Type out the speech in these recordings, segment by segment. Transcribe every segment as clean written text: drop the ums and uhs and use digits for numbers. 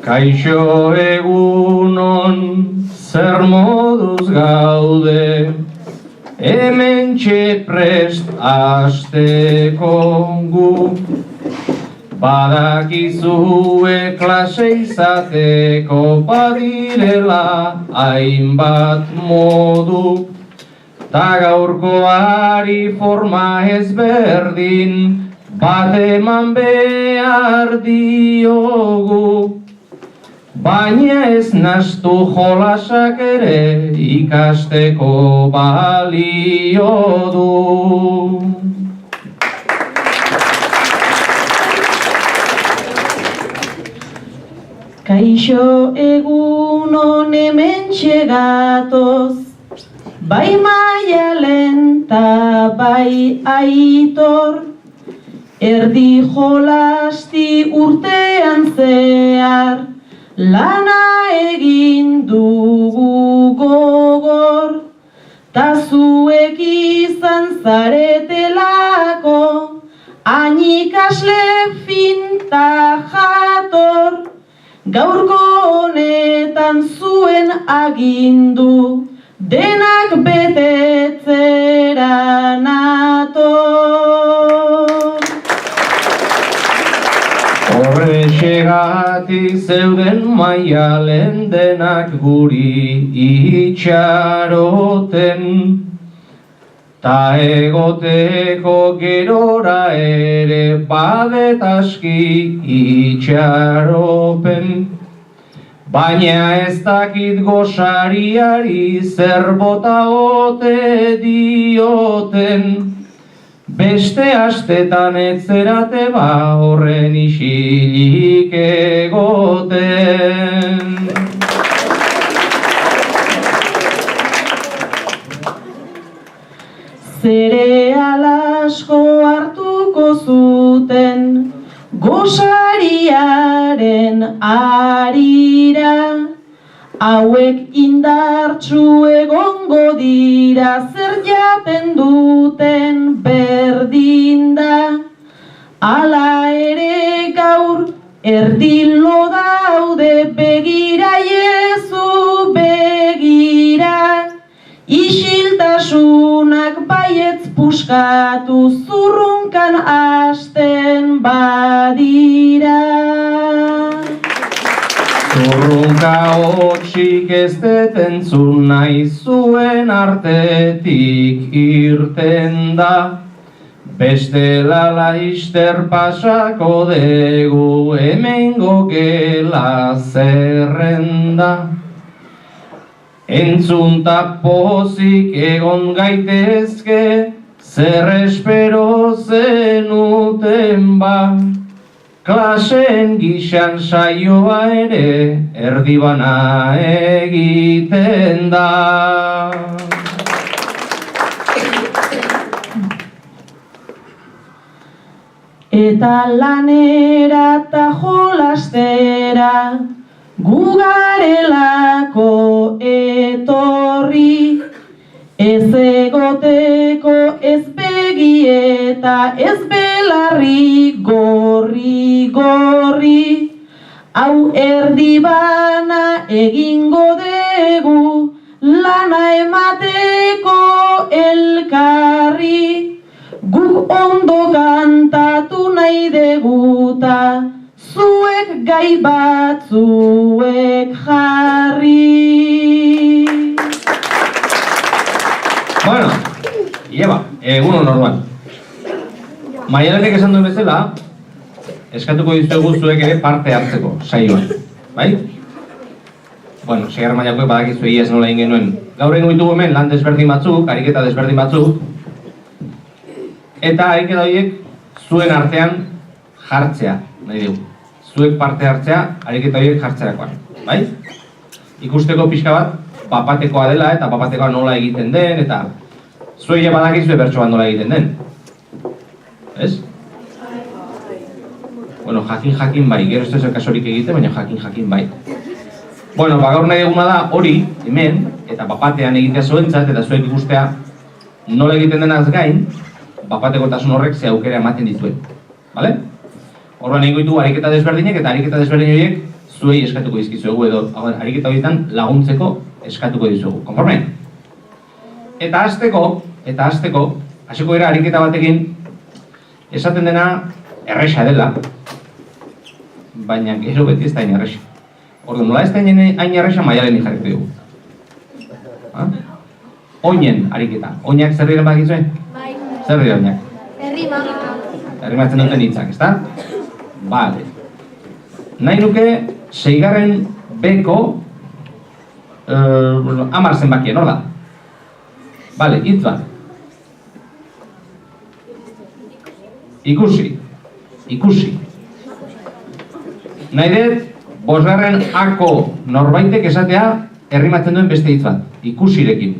Kaixo egunon, zer moduz gaude, hementxe prest hasteko gu. Badakizue klase izateko badirela hainbat modu, ta gaurkoari forma ezberdin bat eman behar diogu. Baina ez nastu jolasak ere ikasteko balio du. Kaixo egunon hementxe gatoz, bai Maialen ta bai Aitor, erdi jolasti urtean zehar, lana egin dugu gogor, ta zuek izan zaretelako, hain ikasle finta jator, gaurko honetan zuen agindu, denak betetzera nator. Horrexegatik zeuden Maialen denak guri itxaroten, ta egoteko gerora ere badet aski itxaropen. Baina ez dakit gosariari zer bota ote dioten, beste astetan etzerate ba horren isilik egoten. Zereal asko hartuko zuten gosariaren arira, hauek indartsu egongo dira, zer jaten duten berdin da. Hala ere gaur erdilo daude, begira Iezu begira, isiltasunak baietz puskatu zurrunkan hasten badira. Zurrunka hotsik ez dut entzun nahi, zuen artetik irten da. Bestela laister pasako degu, hemengo gela zerrenda. Entzunta pozik egon gaitezke, zer espero zenuten ba. Klaseen gixan saioa ere erdibana egiten da. Eta lanera eta jolastera gu garelako etorri, ez egoteko ez begi eta ez belarri gorri gorri. Hau erdibana egingo dugu, lana emateko elkarri. Guk ondo kantatu nahi deguta, zuek gai batzuek jarri. Bueno, Ieba, egunon normal. Maialenek esan duen bezala, eskatuko dizuegu zuek ere parte hartzeko, saioan, bai? Bueno, segar mailakoek badakizu ez nola egin genuen. Gaur egin ditugu hemen lan desberdin batzuk, ariketa desberdin batzuk, eta ariketa horiek zuen artean jartzea, nahi dugu. Zuek parte hartzea, ariketa horiek jartzerakoan, bai? Ikusteko pixka bat, papatekoa dela eta papatekoa nola egiten den, eta zuek ja badakizue bertso bat nola egiten den. Ez? Bueno, jakin bai, gero ez da kasorik egiten, baina jakin bai. Bueno, gaur nahi duguna da hori, hemen, eta papatean egitea zuentzat, eta zuek ikustea nola egiten denaz gain, bapatekotasun horrek ze aukera ematen dituen. Bale? Orduan egingo ditu ariketa desberdinek eta ariketa desberdin horiek zuei eskatuko dizkizuegu edo ariketa horietan laguntzeko eskatuko dizuegu. Konforme? Eta hasteko, hasiko gara ariketa batekin esaten dena erresa dela, baina gero beti ez da hain erresa. Orduan, nola ez da hain erresa Maialeni jarriko dugu. Oinen ariketa. Oinak zer diren badakizue? Bai. Zer dira oinak? Errima. Errimatzen duten hitzak, ezta? Bale. Nahi nuke, 6. beko 10 zenbakien, hor da? Bale, hitz bat. Ikusi. Nahi dut, 5. ako norbaitek esatea errimatzen duen beste hitz bat. Ikusirekin.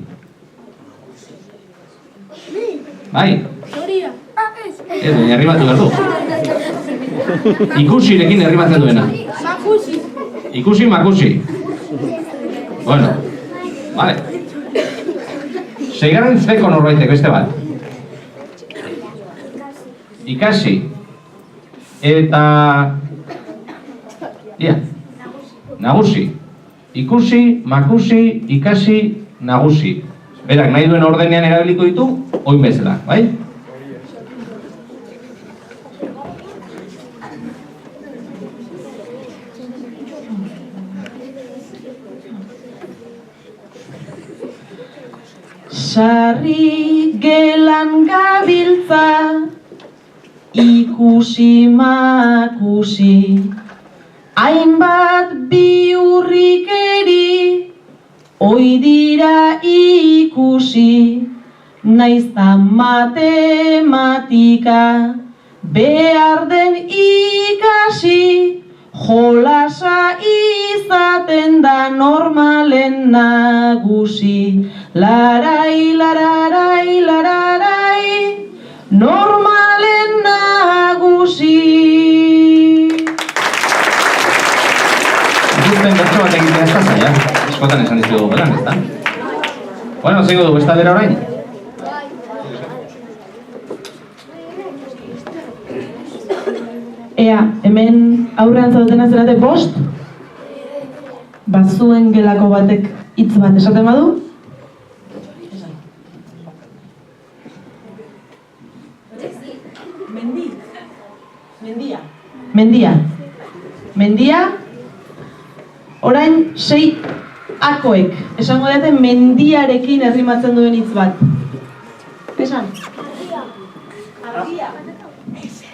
Bai? Zoria. Ez, baina errimatu behar du. Ikusirekin errimatzen duena. Makusi. Ikusi, makusi. Bueno, vale. 6. zeko norbaitek beste bat. Ikasi. Eta... nagusi. Ikusi, makusi, ikasi, nagusi. Berak nahi duen ordenean erabiliko ditu, oin bezala, bai? Sarri gelan gabiltza, ikusi makusi, hainbat biurrikeri, oi dira ikusi, naizta matematika, behar den ikasi, jolasa izaten da normalen nagusi. Larai, lararai, lararai, normalen nagusi. Ikusten bertso bat egitea ez da zaila. Eskotan esan dizugu belan, ez da? Bueno, zingo dugu, ez da dira orain? Ea, hemen aurrean zaudetena zerate 5? Bazuen gelako batek hitz bat esaten badu? Mendia. Orain 6 akoek esango dute mendiarekin errimatzen duen hitz bat. Esan?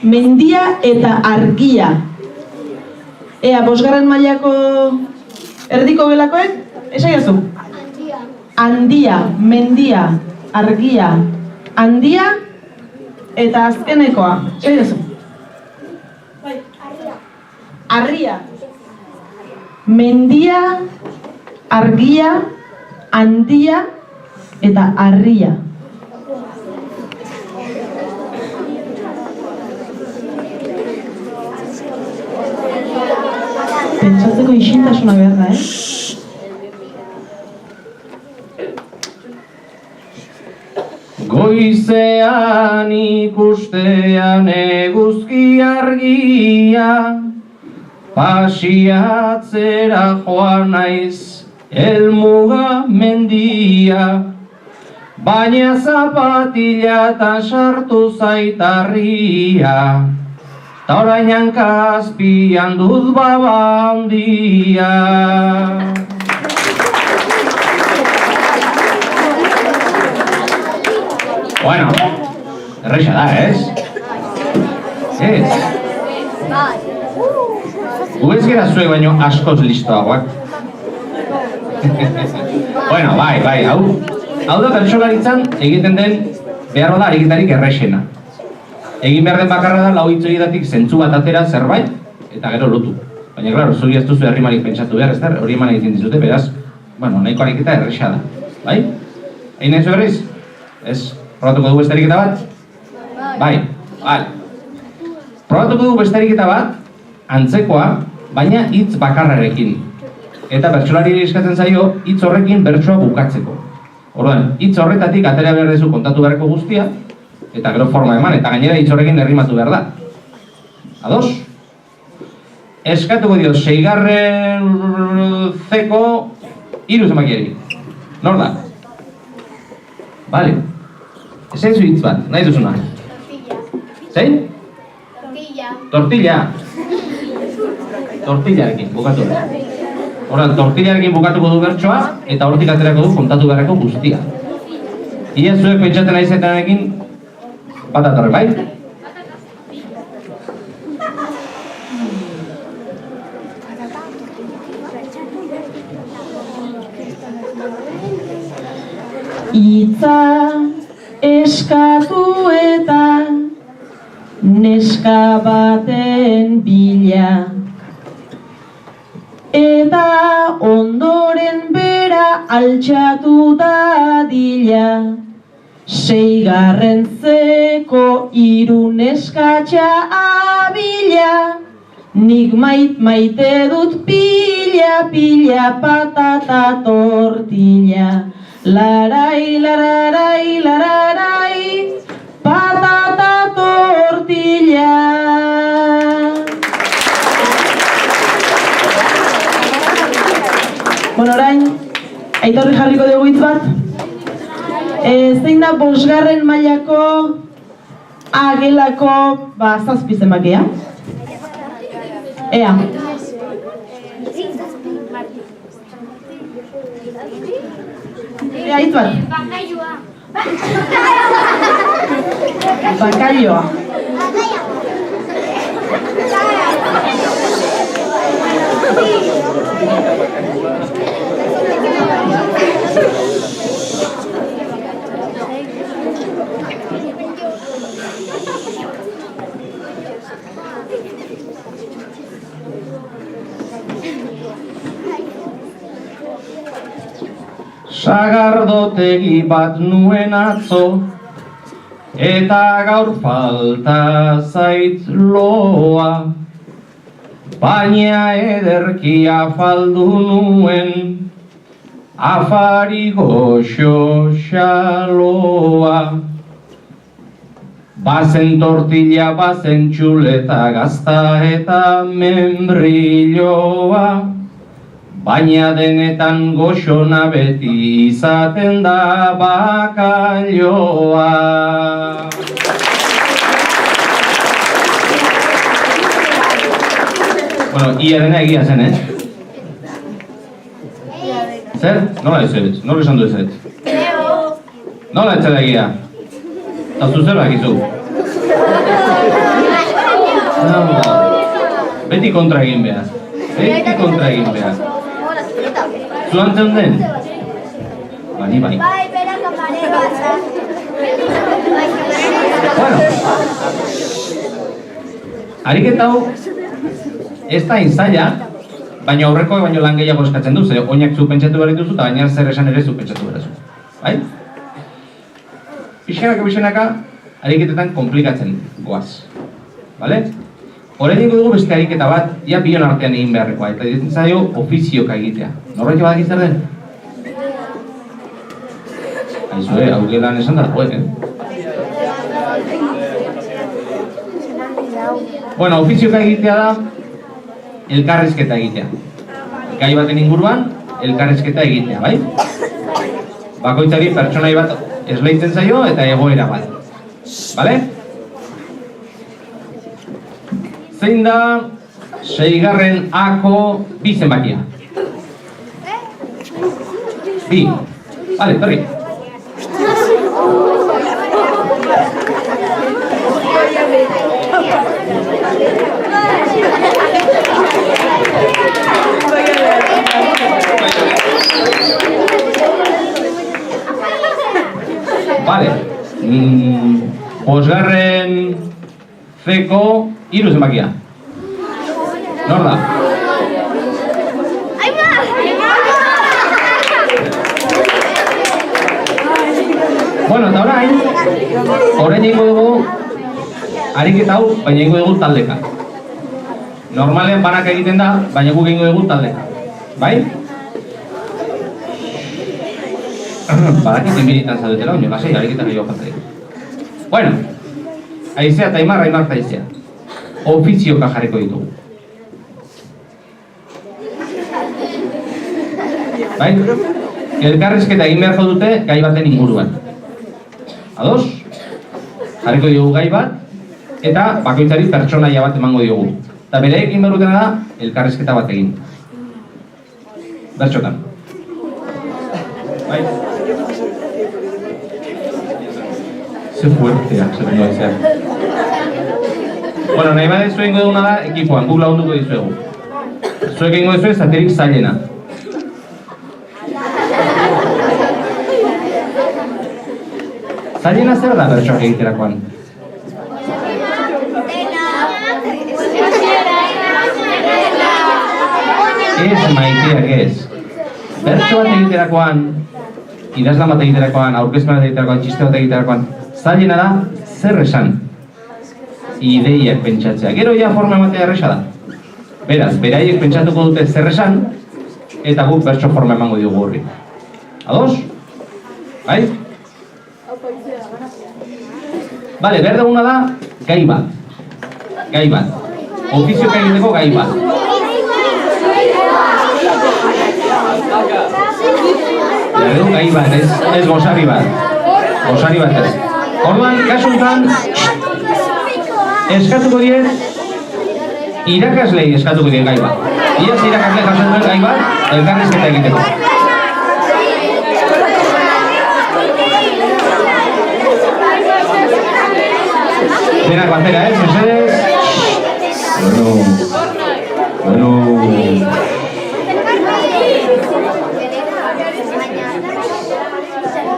Mendia eta argia. Ea, 5. mailako erdiko gelakoek? Esaiazu? Handia, mendia, argia, handia eta azkenekoa. Esaiazu? Arria. Mendia, argia, handia eta arria. Pentsatzeko isiltasuna behar da, Goizean ikustean eguzki argia, pasiatzera joan naiz helmuga mendia, baina zapatila eta sartu zaitarria, ta orain hankazpian dut baba handia. Bueno, erresa da, ez? Ez? Gu ez gara zuek baino askoz listoagoak. Bueno, bai, hau da bertsolaritzan egiten den behar da ariketarik erresena. Egin behar den bakarra da lau hitz horietatik zentzu bat atera zerbait eta gero lotu. Baina, klaro, zuri ez duzu herrimarik pentsatu behar, ez da? Hori eman egiten dizute, beraz, bueno, nahiko ariketa erresa da. Bai? Egin nahi zu berriz? Ez? Probatuko dugu beste ariketa bat? Bai, bale. Probatuko dugu beste ariketa bat, antzekoa, baina hitz bakarrarekin. Eta bertsolari eskatzen zaio hitz horrekin bertsoa bukatzeko. Orduan, hitz horretatik atera behar dezu kontatu beharreko guztia, eta gero forma eman, eta gainera hitz horrekin errimatu behar da. Ados? Eskatuko dio, 6. C-ko 3 zenbakiari. Nor da? Bale. Ezen zu hitz bat, nahi duzuna? Zein? Tortilla. Tortillarekin, bukatu da. Horren, tortillarekin bukatuko du bertsoa, eta hortik aterako du kontatu beharreko guztia. Ia zuek pentsatzen aizetanarekin, bat atorre, bai? Itza eskatu eta neska baten bila, eta ondoren bera altxatu dadila. 6. C-ko 3 neskatxa abila, nik maite dut pila, pila patata tortilla. Larai, lararai, lararai, patata tortilla. Bueno, orain, Aitorri jarriko dugu hitz bat. Zein da 5. mailako agelako 7 zenbakia? Ea. Ea hitz bat. Bakailoa. Sagardotegi bat nuen atzo, eta gaur falta zait loa, baina ederki afaldu nuen, afari goxo xaloa. Bazen tortilla, bazen txuleta, gazta eta membrilloa, baina denetan goxona beti izaten da bakailoa. Bueno, ia dena egia zen, Zer? Nola ez ez? Nola esan du ez ez? Nola ez zela egia? Eta zuzer bakizu? Beti kontra egin behar. Beti kontra egin behar. Zuan zeuden? Bani bai. Bueno, ariketa hau ez da inzaila, baina aurreko baino lan gehiago eskatzen du, ze oinak zu pentsatu behar dituzu eta baina zer esan ere zu pentsatu behar duzu. Bai? Pixkanaka, ariketetan komplikatzen goaz. Bale? Horren dingo dugu beste ariketa bat, ja bion artean egin beharrekoa, eta ditzen zaio ofizioka egitea. Norbaito badak izar den? Aizu, hau gelan esan da, Bueno, ofizioka egitea da, elkarrizketa egitea. Gai baten inguruan, elkarrizketa egitea, bai? Bakoitzari pertsonai bat esleitzen zaio eta egoera bat. Bale? Zein da 6. A-ko 2 zenbakia? 2. Bale, torri. Vale. 5. C-ko 3 zenbakia. Nor da? Bueno, eta orain ingo dugu ariketa hau, baina ingo dugu taldeka. Normalen banak egiten da, baina guk ingo dugu taldeka. Bai? Badakit inbiritan zaudetela, baina lasai, ariketa gehiago falta. Bueno, Aizea eta Aimar eta Aizea. Ofizioka jarriko ditugu. Bai? Elkarrizketa egin beharko dute gai baten inguruan. Ados? Jarriko diogu gai bat, eta bakoitzari pertsonaia bat emango diogu. Eta bere egin behar dutena da, elkarrizketa bat egin. Bertxotan. Bai? Ze fuertea, ze bengo Aizea. Bueno, nahi bat zuen duguna da, ekipoan, guk lagunduko dizuegu. Zuek egingo dizue, zaterik zailena. Zailena zer da bertsoak egiterakoan? Ez maiteak ez. Bertso bat egiterakoan, idazlan bat egiterakoan, aurkezpen bat egiterakoan, txiste bat egiterakoan, zailena da zer esan. Ideiak pentsatzea. Gero ja forma ematea erresa da. Beraz, beraiek pentsatuko dute zer esan, eta guk bertso forma emango diogu horri. Ados? Bai? Bale, behar duguna da, gai bat. Gai bat. Ofizioka egiteko gai bat. Behar dugu gai bat, ez gozari bat. Gozari bat ez. Orduan, kasuntan, eskatuko diet, irakaslei eskatuko diet gai bat. Iaz irakaslei jasen duen gai bat, elkarrizketa egiteko. Denak batera, mesedez? Bueno.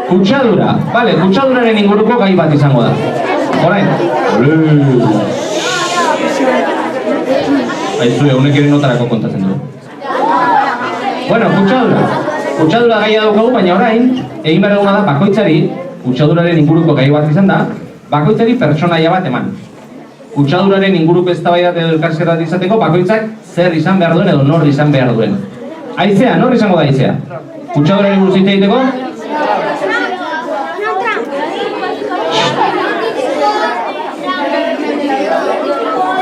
Kutsadura. Bale, kutsaduraren inguruko gai bat izango da. Orain. Aizu, honek ere notarako kontatzen du. Bueno, kutsadura. Kutsadura gaia daukagu, baina orain, egin behar duguna da, bakoitzari, kutsaduraren inguruko gai bat izan da, bakoitzari pertsonaia bat eman. Kutsaduraren inguruko eztabaidat edo elkarrizketa bat izateko, bakoitzak zer izan behar duen edo nor izan behar duen. Aizea, nor izango da Aizea? Kutsaduraren buruz hitz egiteko?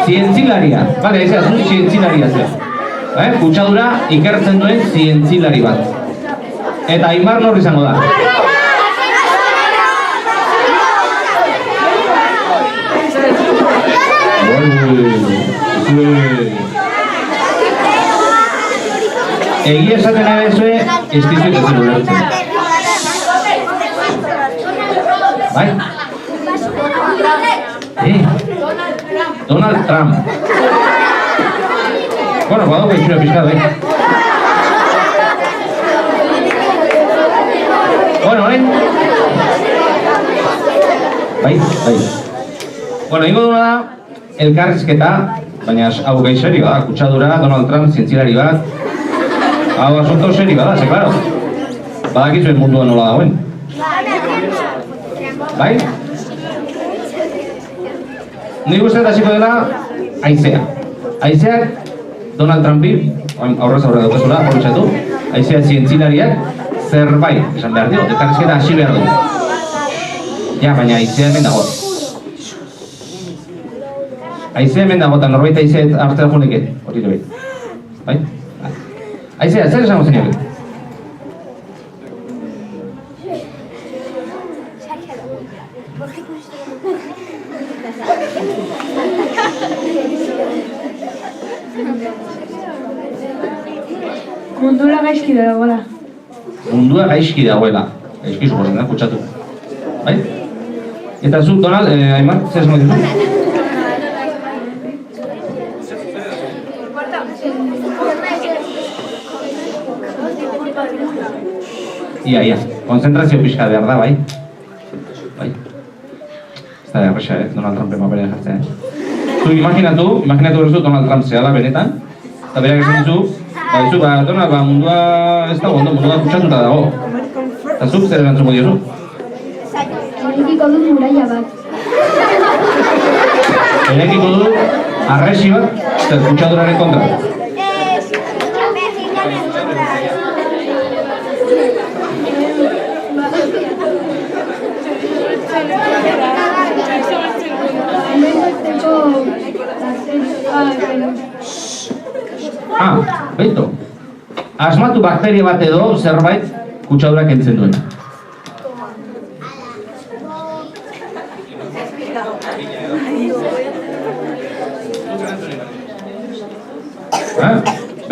Zientzilaria. Bale, Aizea, zu zientzilaria zea. Kutsadura ikertzen duen zientzilari bat. Eta Aimar nor izango da? Egia esaten ere zue, ez dizuet ez dut ulertzen. Bai? Donald Trump. Bueno, badauka itxura pixka, bai? Bueno, bai? Bai. Bueno, ingo duna da, elkarrizketa, baina hau gai seri bada, kutsadura, Donald Trump, zientzilari bat, hau asunto seri bada, ze, klaro. Badakizuen munduan nola dagoen. Bai? Nik uste hasiko dela Aizea. Aizeak Donald Trumpi, aurrez aurre daukazula, aprobetxatu, Aizea zientzilariak zerbait esan behar dio, elkarrizketa hasi behar du. Ja, baina Aizea hemen dago. Aizea hemen dago, eta norbait Aizea hartzea juneke, hori dut. Bai? Aizea, zer esango zen Mundua gaizki dagoela. Mundua gaizki dagoela. Gaizki suposen da, kutsatu. Bai? Eta zu, Donald, Aimar, zer esango dizu? Ia, konzentrazio pixka behar da, bai? Bai? Ez da erresa, Donald Trumpen paperea jartzea, Zu imaginatu berrezu Donald Trump zehala benetan, eta berak esan dizu, Donald, mundua ez dago, mundua kutsatuta dago. Eta zuk zer erantzuko diozu? Erekiko dut muraia bat. Erekiko dut arresi bat, zer kutsaduraren kontra. Beito. Asmatu bakteria bat edo zerbait kutsadura kentzen duen.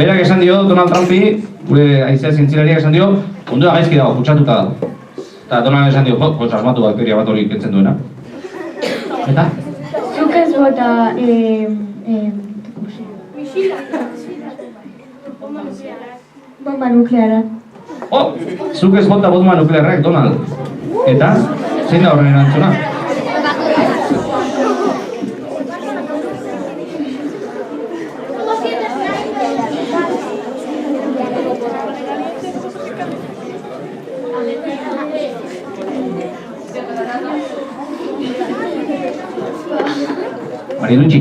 Berak esan dio, Donald Trumpi, gure aizea zientzilariak esan dio, mundua gaizki dago, kutsatuta dago. Eta Donald esan dio, pues asmatu bakteria bat hori kentzen duena. Eta? Zuk ez bota... Bomba nukleara. Oh! Zuk ez bota bomba nuklearrak, Donald. Eta? Zein da horren erantzuna? Mariluchi.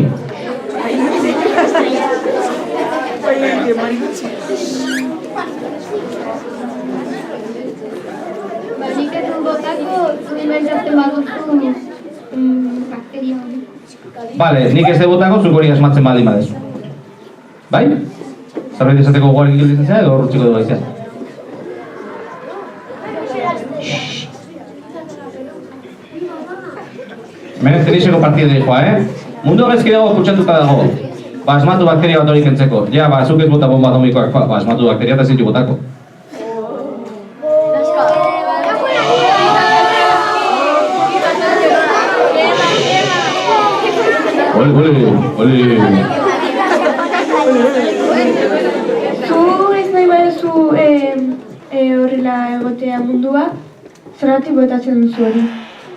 Nik ez botako, zu inventatzen baduzu bakteria hori. Vale, nik ez botako, zuk hori asmatzen baldin badezu. Bai? Zerbait esateko gogoarik gelditzen zera edo horretziko dugu aizea? Hemen teniseko partida dijoa, Mundu gaizki dago kutsatuta dago. Ba, asmatu bakteria bat hori kentzeko. Ja, ba, zuk ez bota bomba atomikoak, ba, asmatu bakteria eta zitu botako. Oli. Zu ez nahi baduzu horrela egotea mundua, zergatik botatzen duzu hori.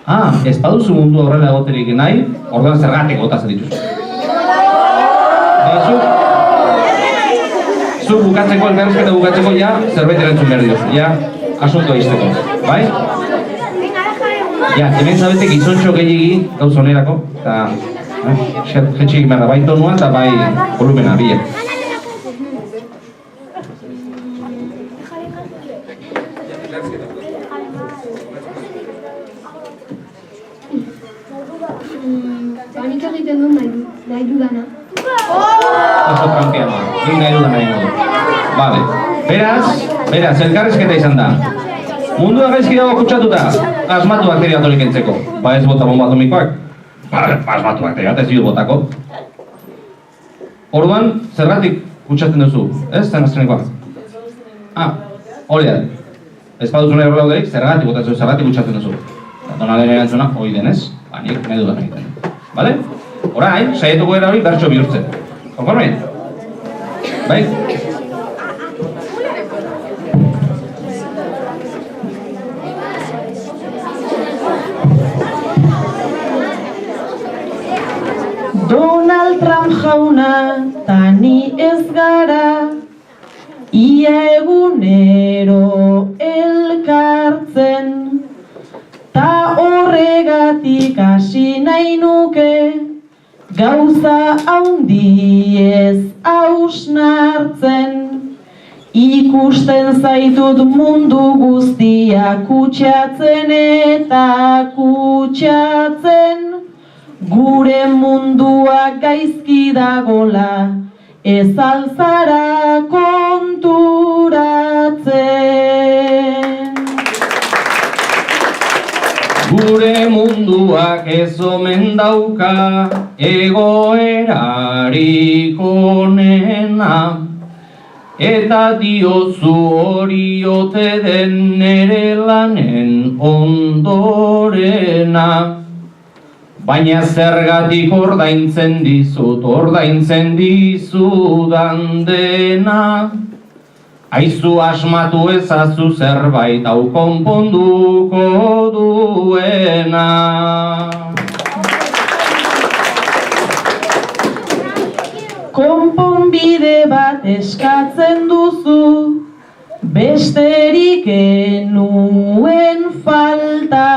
Ah, ez baduzu mundu horrela egoterik nahi, orduan zergatik botatzen dituzu. Zu bukatzeko, elkarrizketa bukatzeko, ja, zerbait erantzun behar dituzu, ja, asuntoa izteko, bai? Ja, hemen zabete gizontxo gehiagi gauz onerako, eta jetxik behar da, bai tonua eta bai volumena, bila. Nik egiten dut nahi dudana. Oso tranquia noa, nik nahi dudan nahi dugu. Vale, beraz, elkarrizketa izan da. Mundua gaizki dago kutsatuta, asmatu bakteria bat hori kentzeko. Ba ez bota bomba atomikoak, ba asmatu bakteria bat ez ditu botako. Orduan, zergatik kutsatzen duzu, ez zen astrenikoa? Ah, hori da. Ez baduzu nahi horrela dauderik, zergatik botatzen duzu, zergatik kutsatzen duzu. Donalen erantzuna, hori denez, nik nahi dudan egiten. Bale? Orain, saietuko gara hori bertso bihurtzen. Konforme? Bai? Donald Trump jauna, tani ez gara, ia egunero elkartzen, ta horregatik hasi nahi nuke, gauza haundiez hausnartzen. Ikusten zaitut mundu guztia kutsatzen eta kutsatzen, gure mundua gaizki dagola, ez alzara konturatzen. Gure munduak ez omen dauka egoerarik onena, eta diozu hori ote den nere lanen ondorena. Baina zergatik ordaintzen dizudan dena, aizu asmatu ezazu zerbait hau konponduko duena. Konponbide bat eskatzen duzu, besterik enuen falta.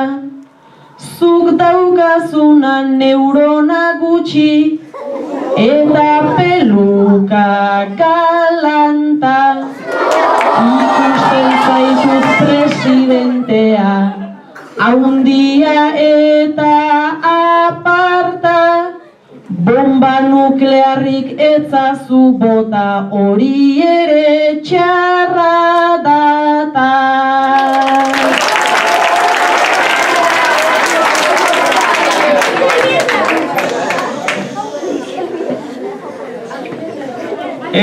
Zuk daukazuna neurona gutxi eta peluka galanta. Ikusten zaitut presidentea, haundia eta aparta, Bomba nuklearrik etzazu bota, hori ere txarra data.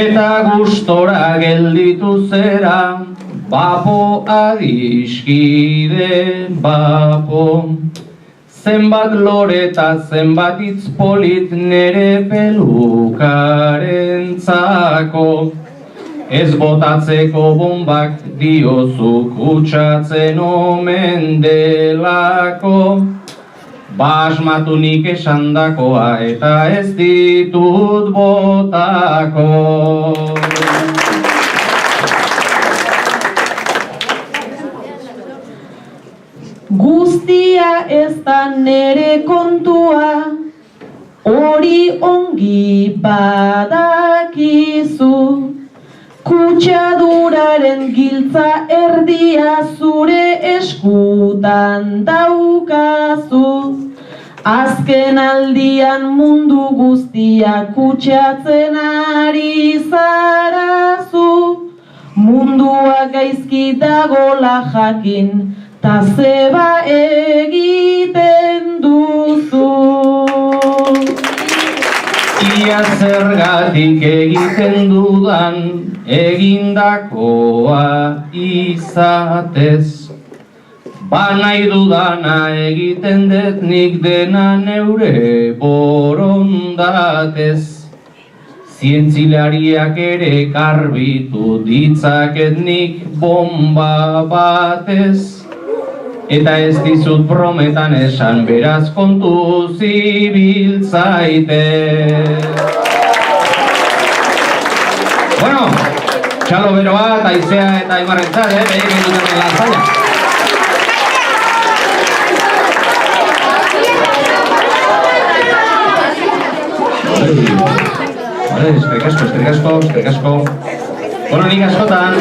Eta gustora gelditu zera, bapo adiskide bapo. Zenbat lore eta zenbat hitz polit nere pelukarentzako. Ez botatzeko bombak diozu kutsatzen omen delako. Basmatu nik esandakoa eta ez ditut botako. Guztia ez da nere kontua, hori ongi badakizu. Kutsaduraren giltza erdia zure eskutan daukazu. Azken aldian mundu guztia kutsatzen ari zarazu. Mundua gaizki dagola jakin, ta zeba egiten duzu. Ia zergatik egiten dudan egindakoa izatez. Ba nahi dudana egiten dut nik dena neure borondatez. Zientzilariak ere garbitu ditzaket nik bomba batez. Eta ez dizut brometan esan, beraz kontu zibiltzaite. Bueno, txalo bero bat, aizea eta Aimarrentzat, behik duten lanzaia. Eskerrik asko. Bueno, nik askotan.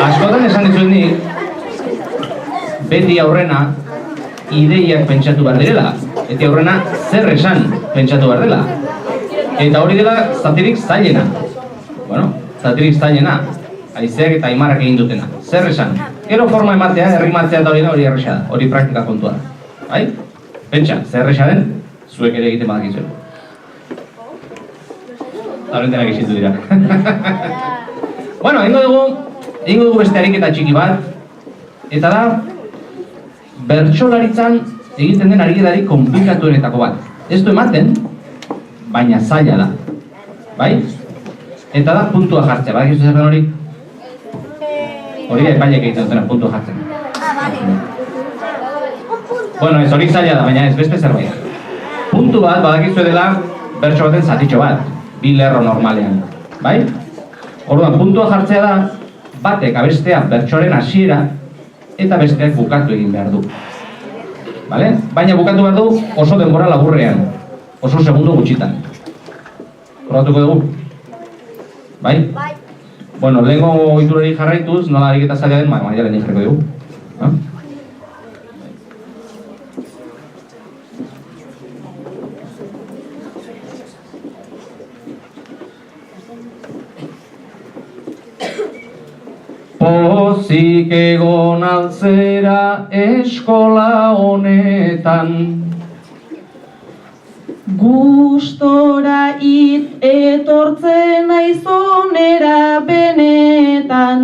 Askotan esan dizut nik, beti aurrena ideiak pentsatu behar direla. Beti aurrena zer esan pentsatu behar dela. Eta hori dela zatirik zailena. Bueno, zatirik zailena. Aizeak eta Aimarrak egin dutena. Zer esan? Gero forma ematea, errimatzea eta hori erresa da. Hori praktika kontua da. Bai? Pentsa, zer erresa den, zuek ere egiten badakizuela. Horrentenak izitu dira. Bueno, egingo dugu beste ariketa txiki bat. Eta da, bertsolaritzan egiten den ariketarik konplikatuenetako bat. Ez du ematen, baina zaila da. Bai? Eta da, puntua jartzea. Badakizu zer den hori? Hori da, epaileak egiten dutena, puntua jartzen. Bueno, ez hori zaila da, baina ez beste zerbait. Puntu bat, badakizu dela, bertso baten zatitxo bat. Bi lerro normalean. Bai? Orduan, puntua jartzea da, batek abestea bertsoaren hasiera eta besteak bukatu egin behar du. Bale? Baina bukatu behar du oso denbora laburrean. Oso segundo gutxitan. Probatuko dugu? Bai? Bueno, lehenko ohiturari jarraituz, nola ariketa zaila den, baina lehen jarriko dugu. Pozik egon altzera eskola honetan. Gustora etortzen aizonera benetan.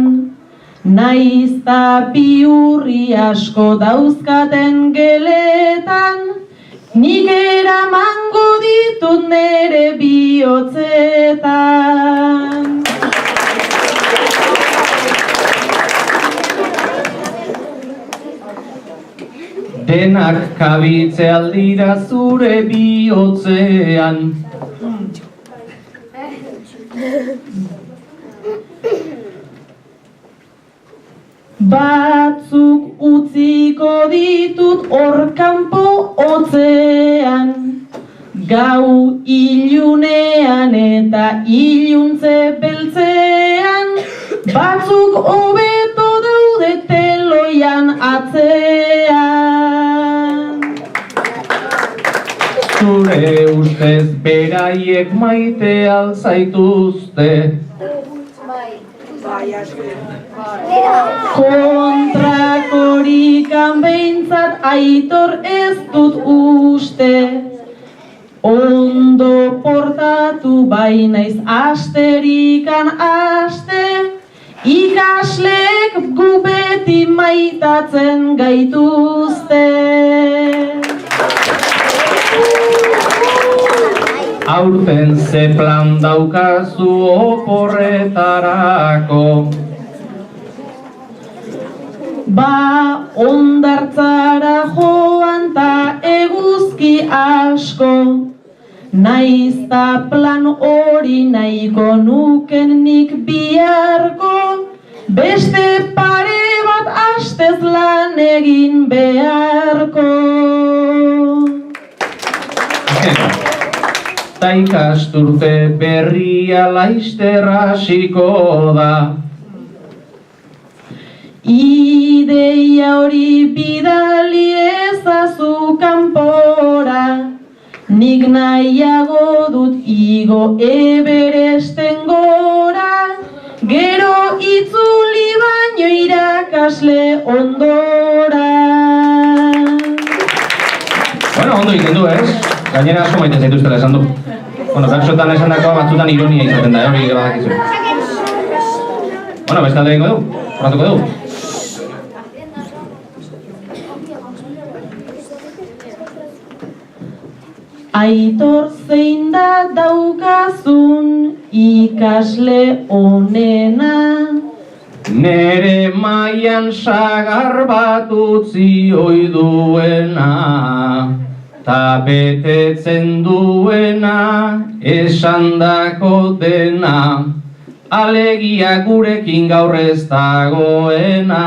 Naizta biurri asko dauzkaten geletan. Nik eramango ditut nere bihotzetan. Denak kabitze aldira zure bihotzean. Batzuk utziko ditut hor kanpo hotzean. Gau ilunean eta iluntze beltzean. Batzuk hobeto daude teloian atzean. Zure ustez beraiek maite alzaituzte. Kontrakorikan behintzat Aitor ez dut uste. Ondo portatu bainaiz asterikan aste, ikasleek gu beti maitatzen gaituzte. Aurten ze plan daukazu oporretarako. Hondartzara joan ta eguzki asko, naizta plan hori nahiko nuken nik biharko, beste pare bat astez lan egin beharko. Ta ikasturte berria laizter hasiko da. Ideia hori bidali ezazu kanpora, nik nahiago dut igo Everesten gora, gero itzuli baino irakasle ondora. Bueno, ondo egiten du, ez? Gainera asko maite zaituztela esan du. Bueno, bertsotan esan dakoa batzutan ironia izaten da, hori badakizu. Bueno, beste alde egingo du, horratuko du. Aitor zein da daukazun ikasle onena, nere mailan sagar bat utzi ohi duena, ta betetzen duena esandako dena, alegia gurekin gaur ez dagoena.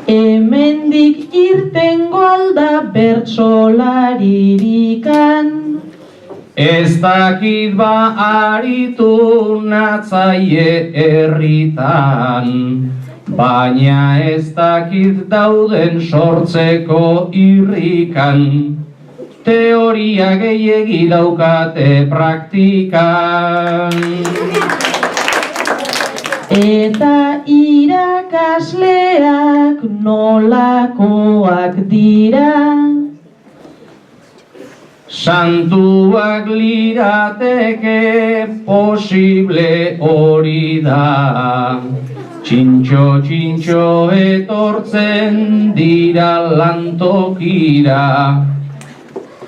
Hemendik irtengo alda bertsolaririkan, ez dakit ba aritu natzaie herritan, baina ez dakit dauden sortzeko irrikan, teoria gehiegi daukate praktikan. Eta irakasleak nolakoak dira, santuak lirateke posible hori da, txintxo etortzen dira lantokira,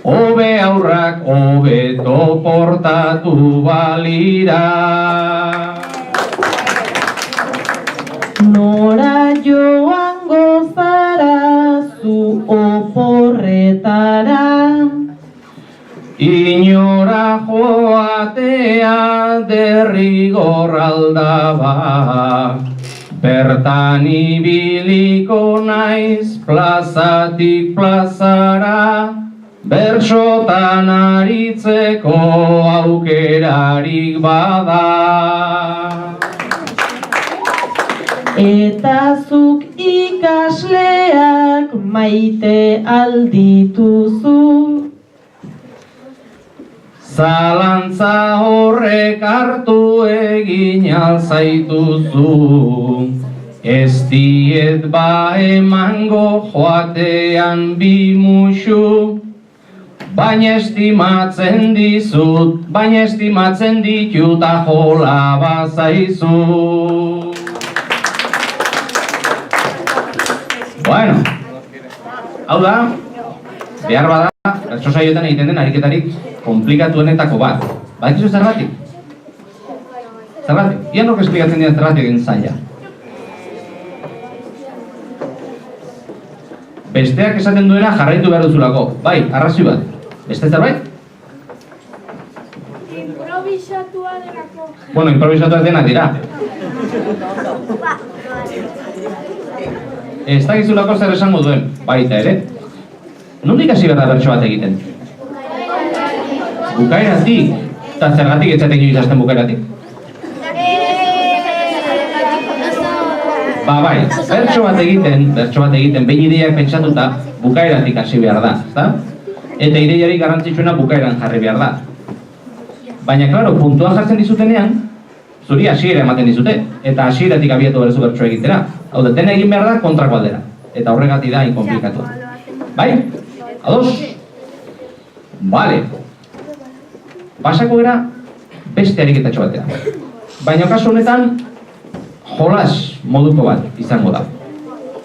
hobe aurrak hobeto portatu balira. nora joango zara zu oporretara, inora joatea derrigor aldaba, bertan ibiliko naiz plazatik plazara, bertsotan aritzeko aukerarik bada. eta zuk ikasleak maite aldituzu, zalantza horrek hartu egin alzaituzu, ez diet ba emango joatean bi musu, baina estimatzen ditut ajola bazaizu. Bueno, hau da, behar bada, bertso saioetan egiten den ariketarik komplikatuenetako bat. Badakizu zergatik? Zergatik? Ia nork esplikatzen dira zergatik egin zaila. Besteak esaten duena jarraitu behar duzulako. Bai, arrazoi bat. Beste zerbait? Improvisatua delako. Bueno, improvisatua denak dira. Ez dakizulako zer esango duen, baita ere. Nondik hasi behar da bertso bat egiten? Bukaeratik. Eta zergatik ez zaten joizazten bukaeratik? Ba bai, bertso bat egiten, behin ideiak pentsatuta, bukaeratik hasi behar da, ezta? Eta ideiari garrantzitsuena bukaeran jarri behar da. Baina, klaro, puntua jartzen dizutenean, zuri hasiera ematen dizute, eta hasieratik abiatu berezu bertso egitera. Hau da, dena egin behar da kontrako aldera, eta horregatik da inkomplikatu. Bai? Ados? Bale. Pasako era beste ariketatxo batera. Baina kasu honetan, jolas moduko bat izango da.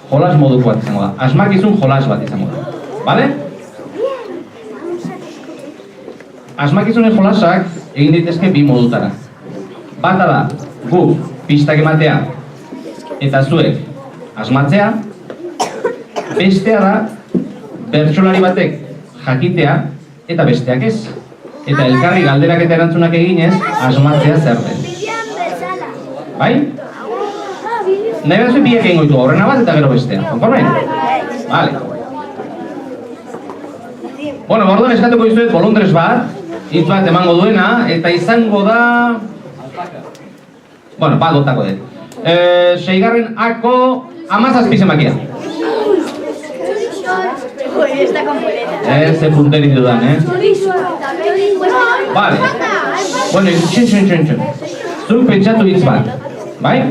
Jolas moduko bat izango da. Asmakizun jolas bat izango da. Bale? Asmakizunen jolasak egin ditezke bi modutara. Bata da, guk pistak ematea eta zuek asmatzea. Bestea da, bertsolari batek jakitea eta besteak ez. Eta elkarri galderak eta erantzunak eginez, asmatzea zer den. Bai? Nahi behar zuen biak egin goitu, horrena bat eta gero bestea. Konformen? Vale. Bueno, orduan eskatuko dizuet bolondres bat, hitz bat emango duena, eta izango da... Bueno, bat dotako dut. 6. ako 17 zenbakia. Ze punteri dudan, Vale. Bueno, txin. Zuk pentsatu hitz bat, bai?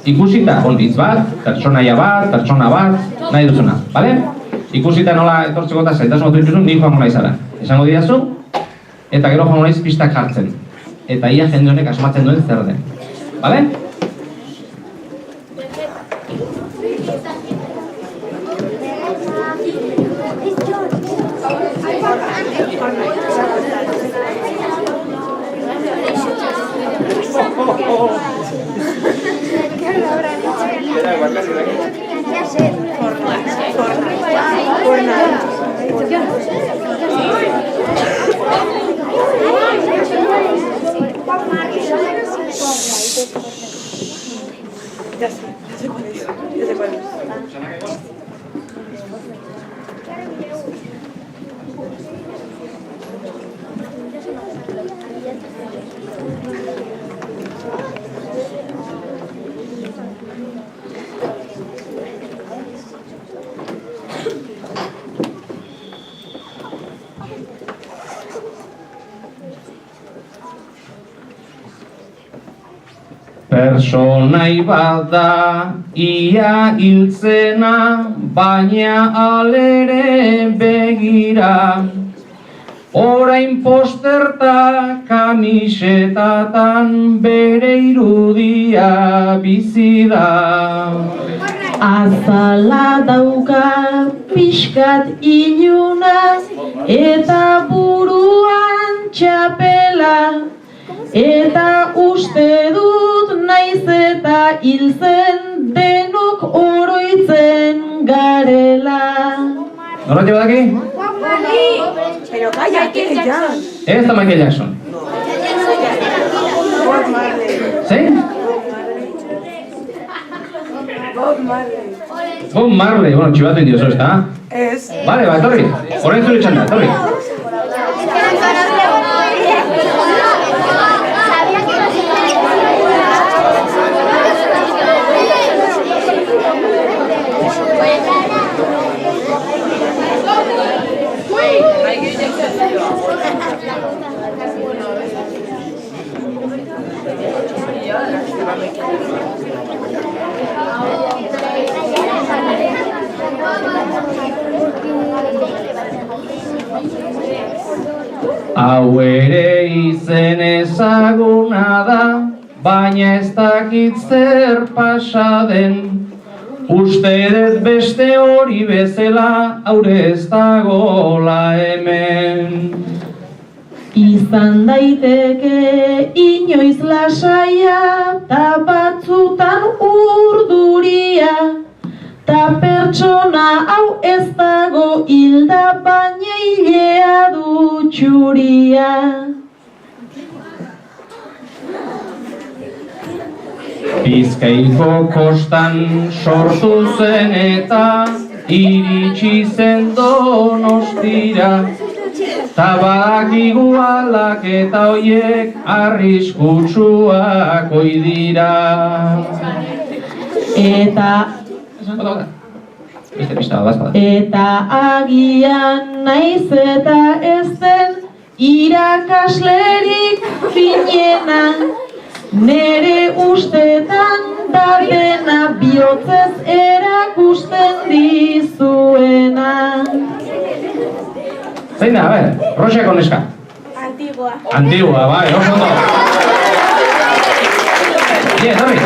Ikusita, hitz bat, pertsona bat, nahi duzuna, bale? Ikusita nola etortzeko eta zaitasun otu dituzun, ni joango naizara. Esango didazu, eta gero joango naiz pistak jartzen. Eta ia jende honek asmatzen duen zer den. Bale? Ya sé cuál es. Pertsonai bat da, ia hiltzena, baina alere begira. Orain posterta kamisetatan bere irudia bizi da. Azala dauka pixkat iluna eta buruan txapela. Eta uste dut naiz eta hiltzen denok oroitzen garela. Norrati badaki? Pero calla, que ya. Ez da Michael Jackson. Bob Marley. Zein? Bob Marley. Bob Marley, bueno, txibatu indioso, ez da? Ez. Vale, ba, etorri. Horrein zure txanda, etorri. Hau ere izen ezaguna da, baina ez dakit zer pasa den. Uste dut beste hori bezala, haure ez dagola hemen. Izan daiteke inoiz lasaia, ta batzutan urduria. Ta pertsona hau ez dago hilda, baina hilea du txuria. Bizkaiko kostan sortu zen eta iritsi zen Donostira. Ta badakigu aldaketa hoiek arriskutsuak ohi dira. Eta... Beste pista bat bazpada. Eta agian naiz eta ez den irakaslerik finena, nere ustetan da dena bihotzez erakusten dizuena. Zein da, a ber, Roxako neska. Antigua. Antigua, bai, oso ondo. Bien, Dori.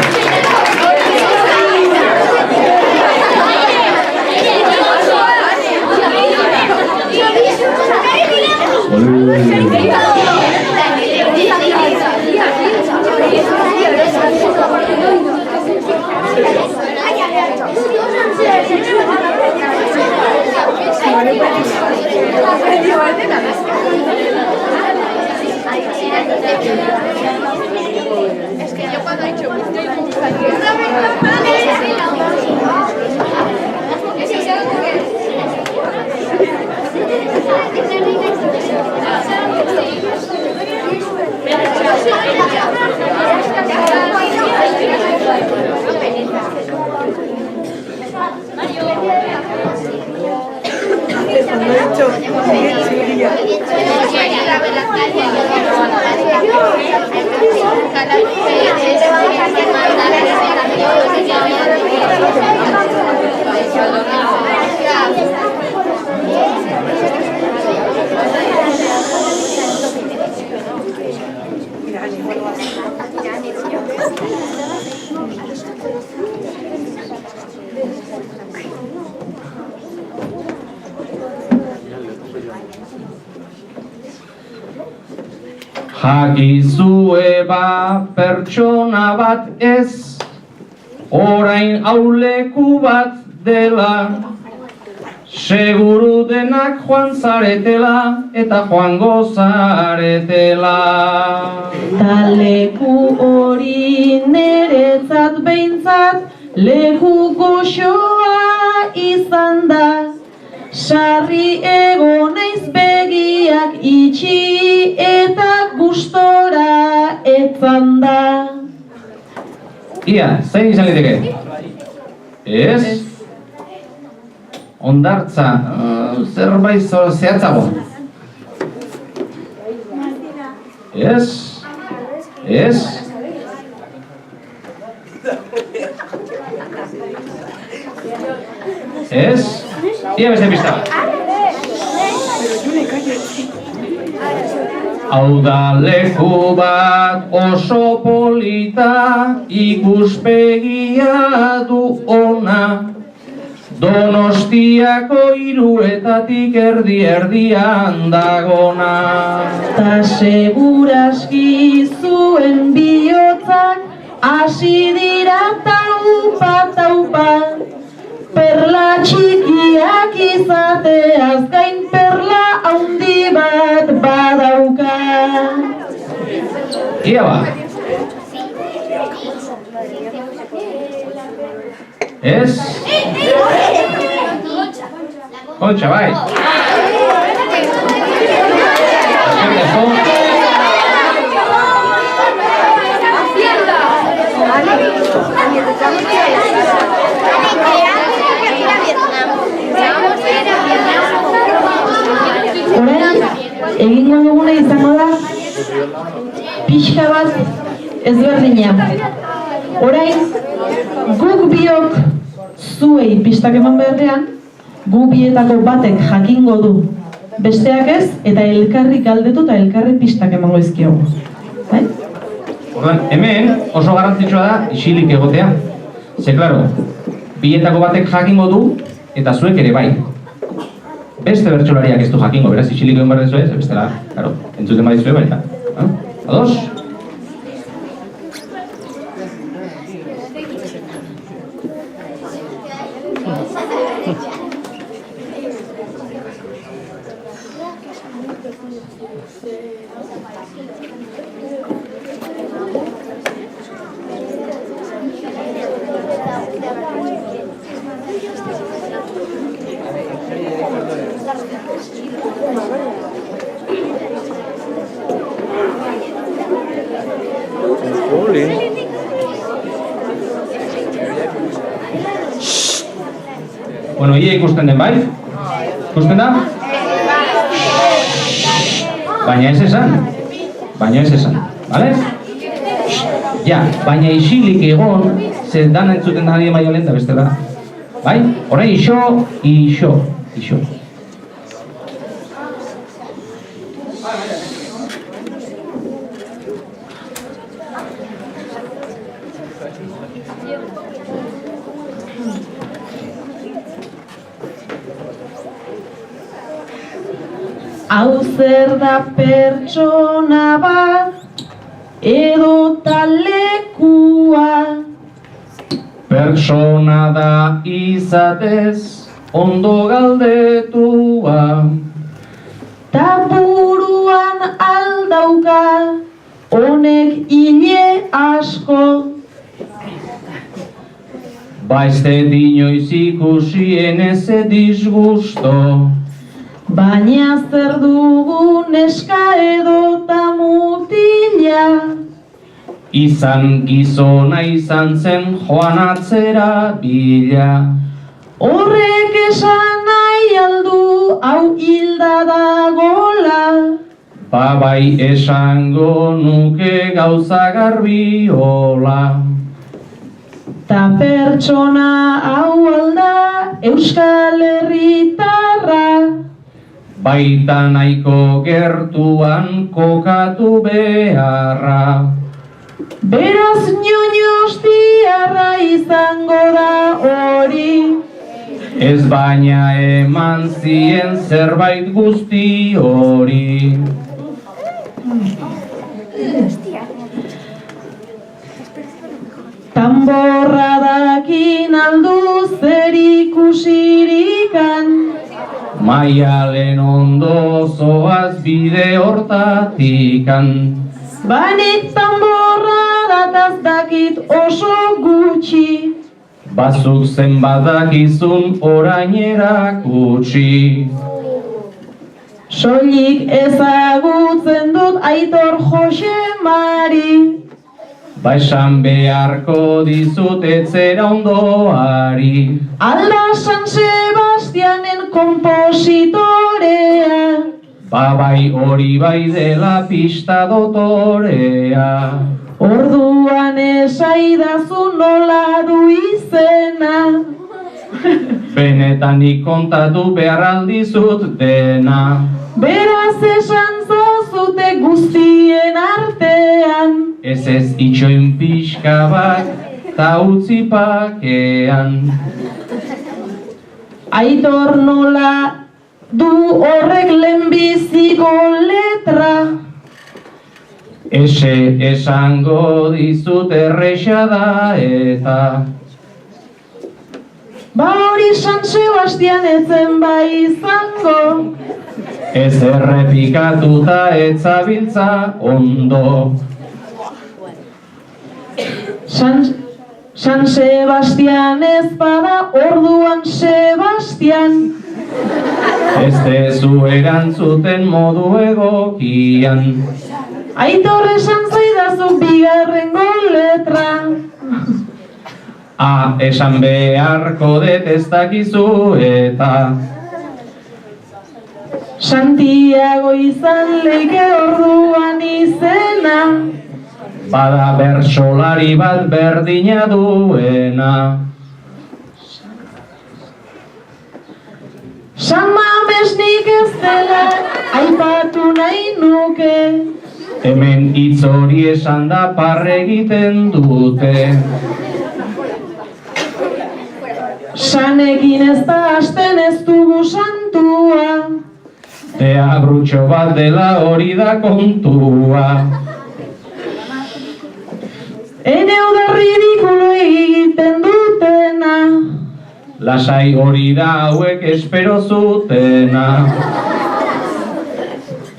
Es que yo cuando he dicho Jakizue ba pertsona bat ez, orain auleku bat dela, seguru denak joan zaretela eta joango zaretela. Leku hori neretzat behintzat leku goxoa izan da, sarri ego naiz begiak itxi eta gustora etzan da. Ia, zein izan liteke? Ez? Ondartza, zerbait zehatzago. Ez? Ez? Ez? Ia beste pista bat. Hau da leku bat oso polita, ikuspegia du ona, Donostiako hiruetatik erdi-erdian dagona. Ta seguraski zuen bihotzak hasi dira taupa, perla txikiak izateaz gain perla handi bat badauka. Ia ba. Ez? Kontxa, bai. Eskerrik asko. Orain, egingo duguna izango da pixka bat ezberdina. Orain, guk biok zuei pistak eman beharrean, gu bietako batek jakingo du, besteak ez, eta elkarri galdetu eta elkarri pistak emango izkiogu. Bai? Orduan, hemen oso garrantzitsua da isilik egotea. Ze, klaro, bietako batek jakingo du, eta zuek ere bai. Beste bertsolariak ez du jakingo, beraz, isilik egon behar dezu ez, bestela, klaro, entzuten badizue baita. Ados? Bueno, ia ikusten den, bai? Ikusten da? Baina ez esan, bale? Ja, baina isilik egon, ze dana entzuten da nahi Maialen da bestela. Bai? Orain ixo. Hau zer da pertsona bat, edo talekua. Persona da izatez ondo galdetua. Ta buruan aldauka, honek hile asko. Ba ez dut inoiz ikusien ez disgusto. Baina zer dugu neska edota mutila. Izan gizona izan zen joan atzera bila. Horrek esan nahi aldu hau hilda dagola. Ba bai esango nuke gauza garbi hola. Ta pertsona hau alda Euskal Herritarra. Baita nahiko gertuan kokatu beharra. Beraz ñoñostiarra izango da hori. Ez baina eman zien zerbait guzti hori. Tanborradakin aldu zer ikusirikan. Maialen ondo zoaz bide hortatikan. Banik tanborradataz dakit oso gutxi. Bazuk zenbat dakizun orain erakutsi. Soilik ezagutzen dut Aitor Josemari. Ba esan beharko dizut etzera ondoari. Alda San Sebastianen kompositorea. Ba bai hori bai dela pista dotorea. Orduan esaidazu nola du izena. Benetan nik kontatu behar aldizut dena. Beraz esan zazute guztien artean. Ez itxoin pixka bat ta utzi pakean. Aitor nola du horrek lehenbiziko letra. Ese esango dizut erresa da eta. Ba hori San Sebastian etzen bai izango. Ez errepikatuta etzabiltza ondo. San Sebastian ez bada orduan Sebastian. Ez dezu erantzuten modu egokian. Aitor esan zaidazu bigarrengo letra. Esan beharko dut ez dakizu eta. Santiago izan leike orduan izena. Bada bertsolari bat berdina duena. San Mamesnik ez dela aipatu nahi nuke. Hemen hitz hori esan da parre egiten dute. Sanekin ez da hasten ez dugu santua. Deabrutxo bat dela hori da kontua. Eneu da ridikulo egiten dutena. Lasai hori da hauek espero zutena.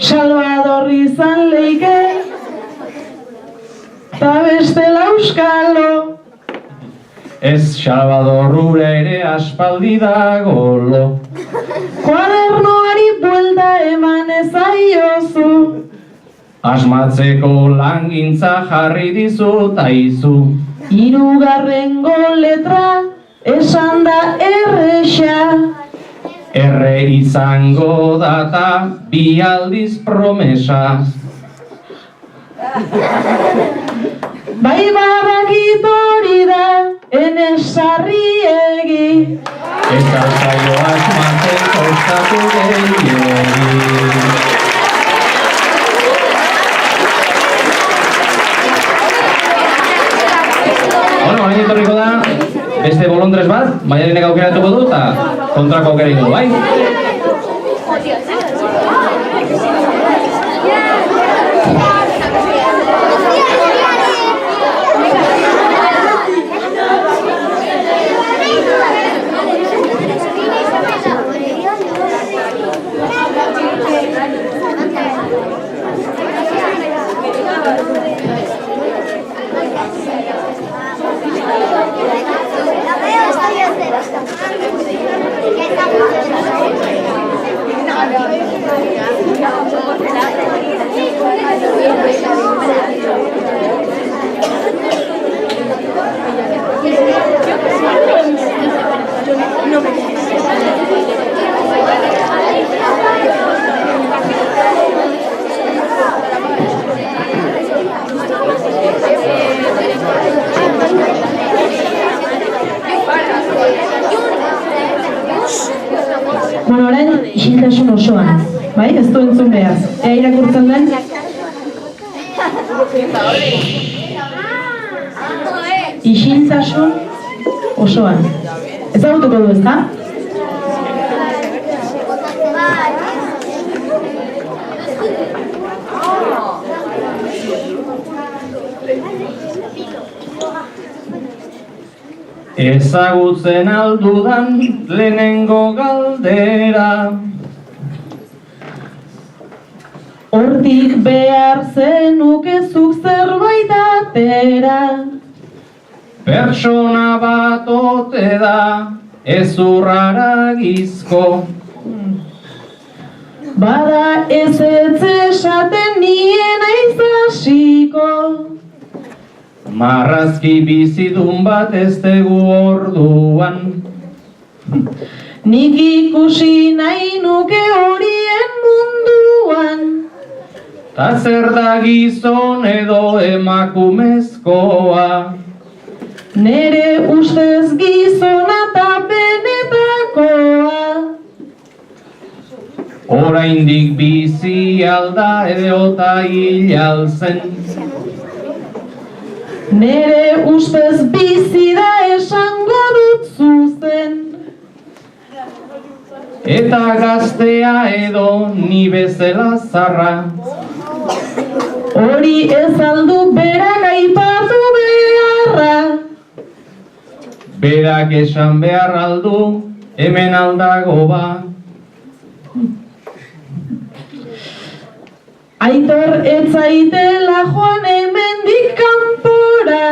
Salvador izan leike, ta bestela euskalo. Ez Salvador ura ere aspaldi dagolo. Kuadernoari buelta eman ezaiozu. Asmatzeko langintza jarri dizut aizu. Hirugarrengo letra esan da erresa. Erre izango data bi aldiz promesa. Bai badakit hori da, ene sarriegi. Eta zailo asmatzen kostatu gehiegi. Bueno, orain etorriko da beste bolondrez bat, Maialenek aukeratuko du eta kontrako aukera ingo, bai? Bueno, orain isiltasun osoan, bai? Ez du entzun behar. Ea irakurtzen den? Isiltasun osoan. Ezagutuko du, ezta? Ezagutzen aldudan lehenengo galdera. Hortik behar zenukezuk zerbait atera. Pertsona bat ote da ezurrara gizko. Bada ez esaten nien aiz hasiko. Marrazki bizidun bat ez dugu orduan. Nik ikusi nahi nuke horien munduan. Ta zer da gizon edo emakumezkoa. Nere ustez gizona ta benetakoa. Oraindik bizi alda edota hil alzen. Nere ustez bizi da esango dut zuzen. Eta gaztea edo ni bezala zarra. Hori ez aldu berak aipatu beharra. Berak esan behar aldu hemen aldago ba. Aitor ez zaitela joan hemendik kanpora.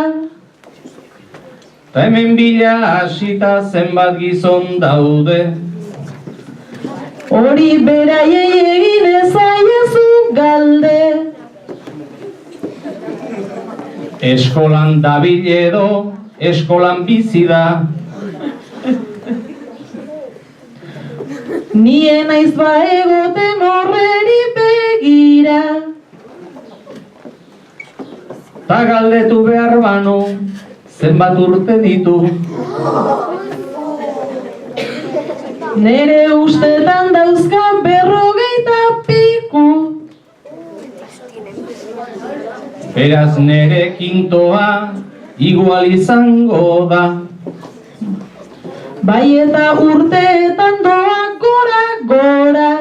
Ta hemen bila hasita zenbat gizon daude. Hori beraiei egin ezaiezu galde. Eskolan dabil edo eskolan bizi da. Nien naiz ba egoten horreri begira. Ta galdetu behar banu zenbat urte ditu. Nere ustetan dauzka 50 piku. Beraz nere kintoa igual izango da. Bai eta urteetan doa gora gora.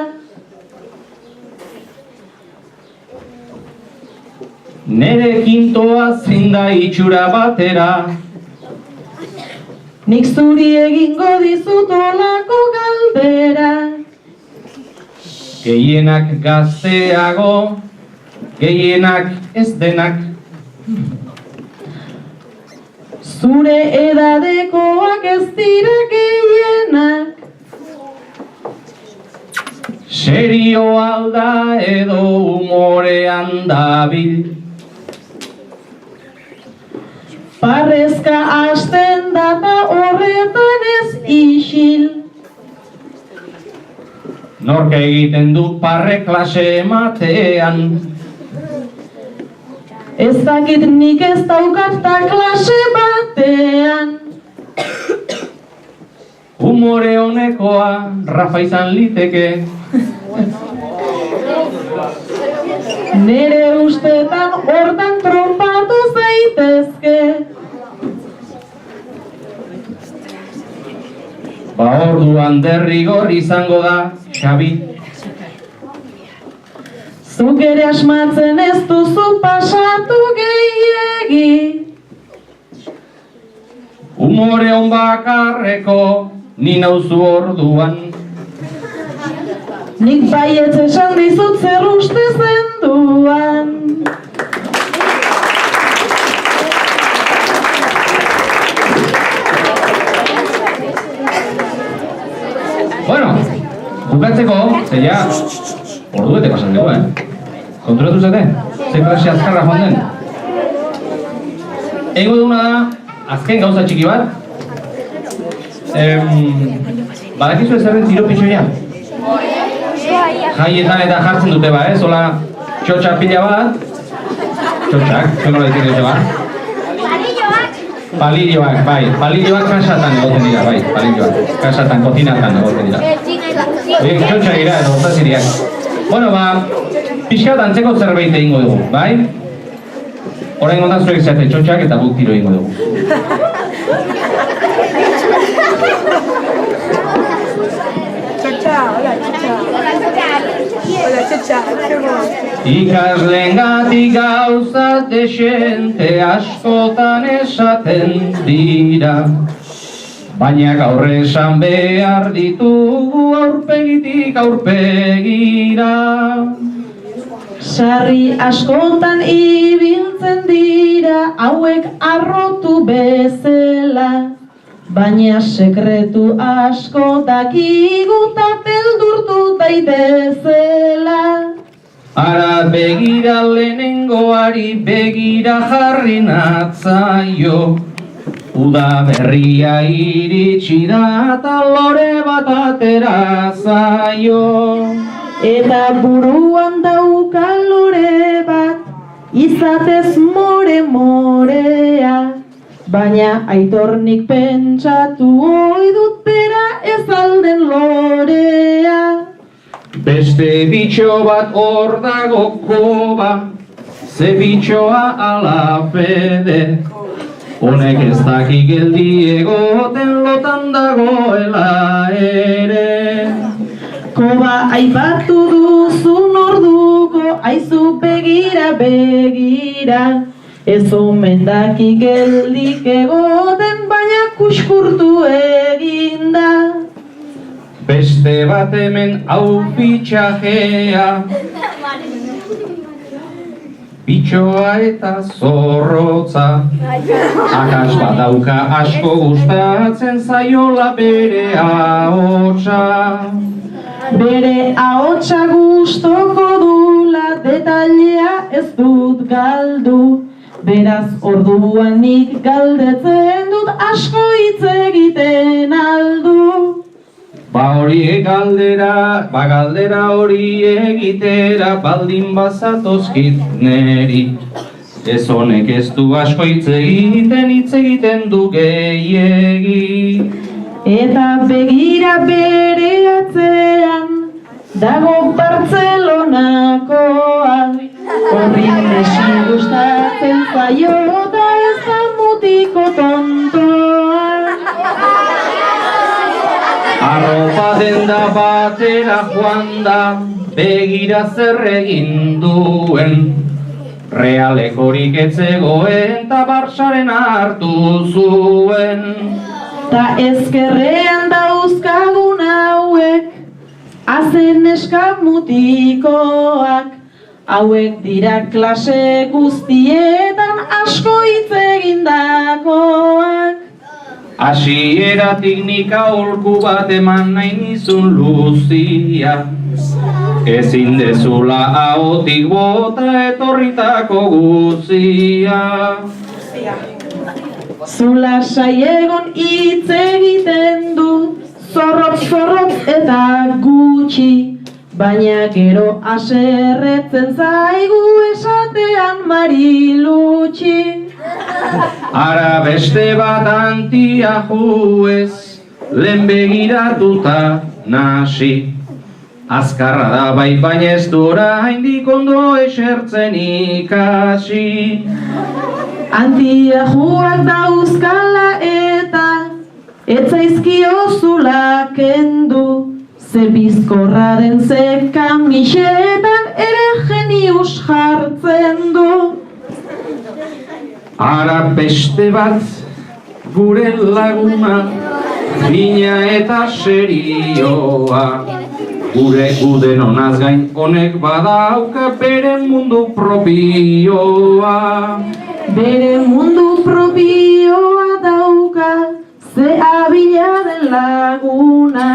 Nere kintoa zein da itxura batera. Nik zuri egingo dizut olako galdera. Gehienak gazteago, gehienak ez denak. Zure edadekoak ez dira gehienak. Serio alda edo humorean dabil. Parrezka hasten data horreta isil. Nork egiten du parre klase ematean. Ez dakit nik ez daukat ta klase batean. Humore honekoa Rafa izan liteke. Nere ustetan hortan tronpatu zaitezke. Ba orduan derrigor izango da, Xabi. Zuk ere asmatzen ez duzu pasatu gehiegi. Humore on bakarreko ni nauzu orduan. Nik baietz esan dizut zer uste zenduan. Bueno, bukatzeko, zeia, ordu bete pasan dugu, Konturatu zate? Ze klase azkarra joan den? Egingo duguna da, azken gauza txiki bat. Badakizu ezerren tiropitxoia? Jaietan eta jartzen dute ba, zola txotxa pila bat. Txotxak, zengo da ditzen bat? Palilloak, bai, palilloak kasatan egoten dira, bai, palilloak. Kasatan, kozinatan egoten dira. Txotxa gira, edo gozaziriak. Bueno, ba, pixkat antzeko zerbait egingo dugu, bai? Orain ondan zuek zeate txotxak eta guk tiro egingo dugu. Txotxa, hola, txotxa. Hola, txotxa. Ikaslengatik gauza dexente askotan esaten dira, baina gaur esan behar ditugu aurpegitik aurpegira. Sarri askotan ibiltzen dira hauek arrotu bezala, baina sekretu asko dakigu ta beldurtu daitezela. Ara begira lehenengoari begira jarri natzaio, uda berria iritsi da eta lore bat atera zaio. Eta buruan dauka lore bat, izatez more-morea, baina aitornik pentsatu ohi dut bera ez alden lorea. Beste bitxo bat hor dago koba, ze bitxoa ala fede. Honek ez daki geldi egoten lotan dagoela ere. Koba aipatu duzun orduko, aizu begira, ez omen daki geldik egoten, baina kuskurtu eginda. Beste bat hemen hau bitxajea, bitxoa eta zorrotza, akats bat dauka asko gustatzen zaiola bere ahotsa. Bere ahotsa gustoko dula, detailea ez dut galdu, beraz orduan nik galdetzen dut asko hitz egiten aldu. Galdera hori egitera baldin bazatozkit neri. Ez honek ez du asko hitz egiten du gehiegi. Eta begira bere atzean, dago Bartzelonakoa, horri mesi gustatzen zaio da ez da mutiko tontoa. Arropa denda batera joan da, begira zer egin duen. Realekorik ez zegoen ta Barsaren hartu zuen. Ta ezkerrean dauzkagun hauek, azen neska mutikoak, hauek dira klase guztietan asko hitz egindakoak. Hasieratik nik aholku bat eman nahi nizun Luzia, ezin dezula ahotik bota etorritako guzia. Zula saiegon hitz egiten du, zorrotz eta gutxi, baina gero aserretzen zaigu esatean Marilutxi. Ara beste bat antia juez, lehen begiratuta nasi. Azkarra da bai, baina ez du oraindik ondo esertzen ikasi. Antiajuak dauzkala eta etzaizkio zula kendu, ze bizkorra den ze kamisetan ere genius jartzen du. Ara beste bat gure laguna, fina eta serioa. Gure udenonaz gain honek badauka bere mundu propioa. Bere mundu propioa dauka, ze abila den laguna.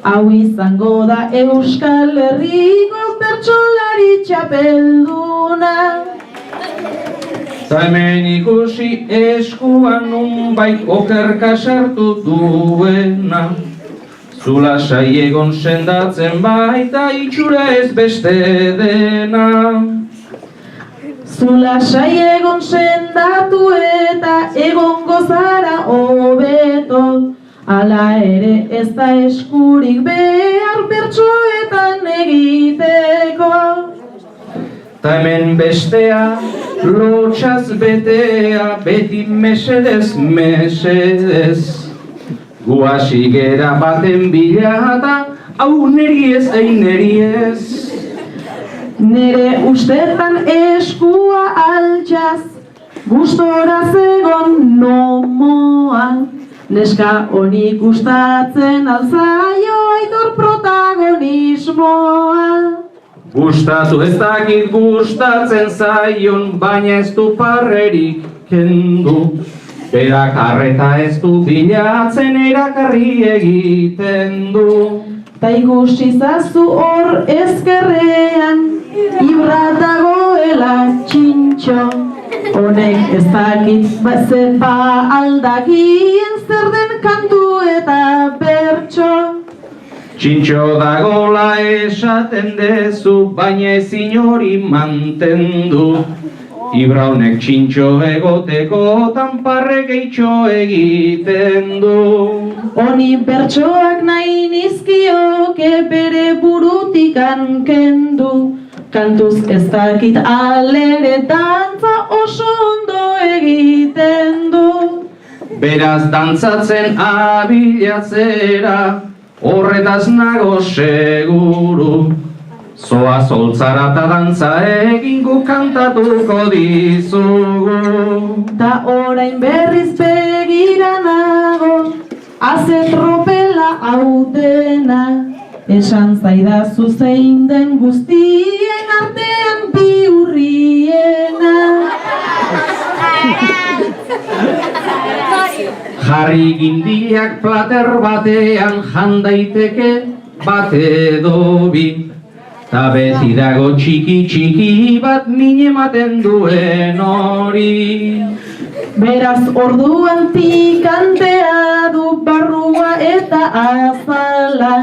Hau izango da Euskal Herriko bertsolari txapelduna. Ta hemen ikusi eskuan nunbait okerka sartu duena. Zula saiegon sendatzen baita itxura ez beste dena. Zula saiegon sendatu eta egongo zara hobeto, hala ere ez da eskurik behar bertsoetan egiteko. Ta hemen bestea, lotxaz betea, beti mesedez, mesedez. Guasi gera baten bila eta hau neri ez, neri ez. Nere ustetan eskua altxaz, gustora zegon nomoa. Neska honi gustatzen alzaio Aitor protagonismoa. Gustatu ez dakit gustatzen zaion, baina ez du parrerik kendu. Berak arreta ez du bilatzen erakarri egiten du. Ta ikusi zazu hor ezkerrean, ibra dagoela txintxo. Honek ez dakit zepa aldakien zer den kantu eta bertso. Txintxo dagola esaten dezu, baina ezin hori mantendu. Ibra honek txintxo egoteko tanparrek eitxo egiten du. Honi bertsoak nahi nizkioke bere burutikan kendu. Kantuz ez dakit alere dantza oso ondo egiten du. Beraz dantzatzen abilatzera, horretaz nago seguru. Zoa zoltzara eta dantza egingo kantatuko dizugu. Ta orain berriz begira nago, azetropela hau dena. Esan zaidazu zein den guztien artean bihurriena. Jarri gindiak plater batean jan daiteke bat edo bi. Ta beti dago txiki bat min ematen duen hori. Beraz orduan pikantea du barrua eta azala.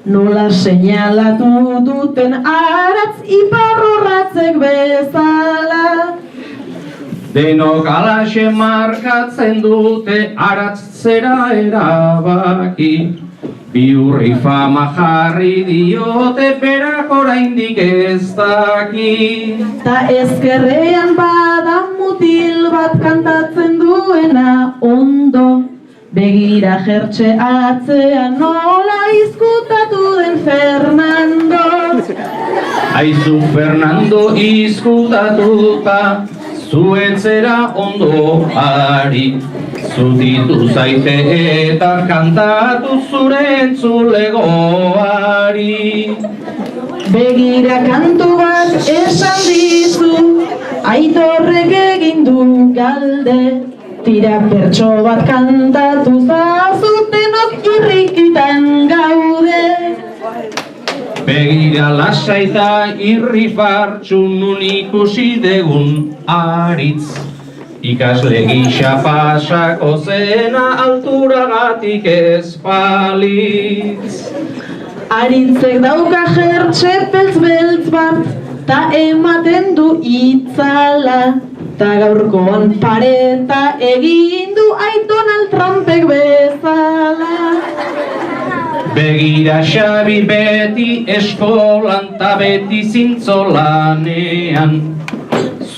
Nola seinalatu duten aratz iparrorratzek bezala. Denok alaxe markatzen dute aratzera erabaki. Bihurri fama jarri diote berak oraindik ez daki. Ta ezkerrean bada mutil bat kantatzen duena ondo. Begira jertxe atzean nola izkutatu den Fernando. Aizu Fernando izkutatuta, zuetzera ondo ari. Zutitu zaite eta kantatu zure entzulegoari. Begira kantu bat esan dizu, Aitorrek egin du galde. Tira bertso bat kantatu zazutenok irrikitan gaude. Begira lasaita irri fartxun nun ikusi degun aritz. Ikasle gisa pasako zena alturagatik ez balitz. Arintzek dauka jertxe beltz bat, ta ematen du itzala. Ta gaurkoan pareta egin du Donald Trumpek bezala. Begira Xabi beti eskolan ta beti zintzolanean.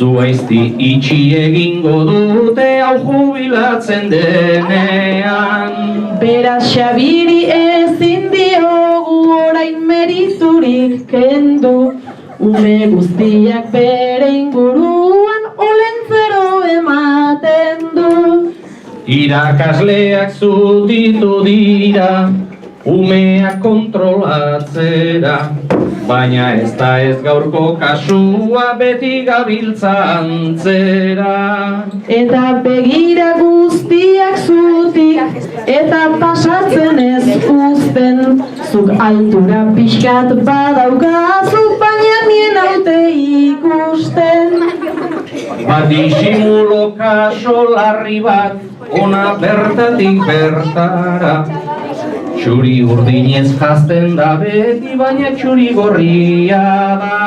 Zuaizti itxi egingo dute hau jubilatzen denean. Beraz Xabiri ezin diogu orain meriturik kendu. Ume guztiak bere inguruan olentzero ematen du. Irakasleak zutitu dira, umeak kontrolatzera. Baina ez da ez gaurko kasua beti gabiltza antzera. Eta begira guztiak zutik, eta pasatzen ez uzten. Zuk altura pixkat badaukazu, baina nien haute ikusten. Bat disimulo kaso larri bat, ona bertatik bertara. Txuri urdinez jazten da beti, baina txuri gorria da.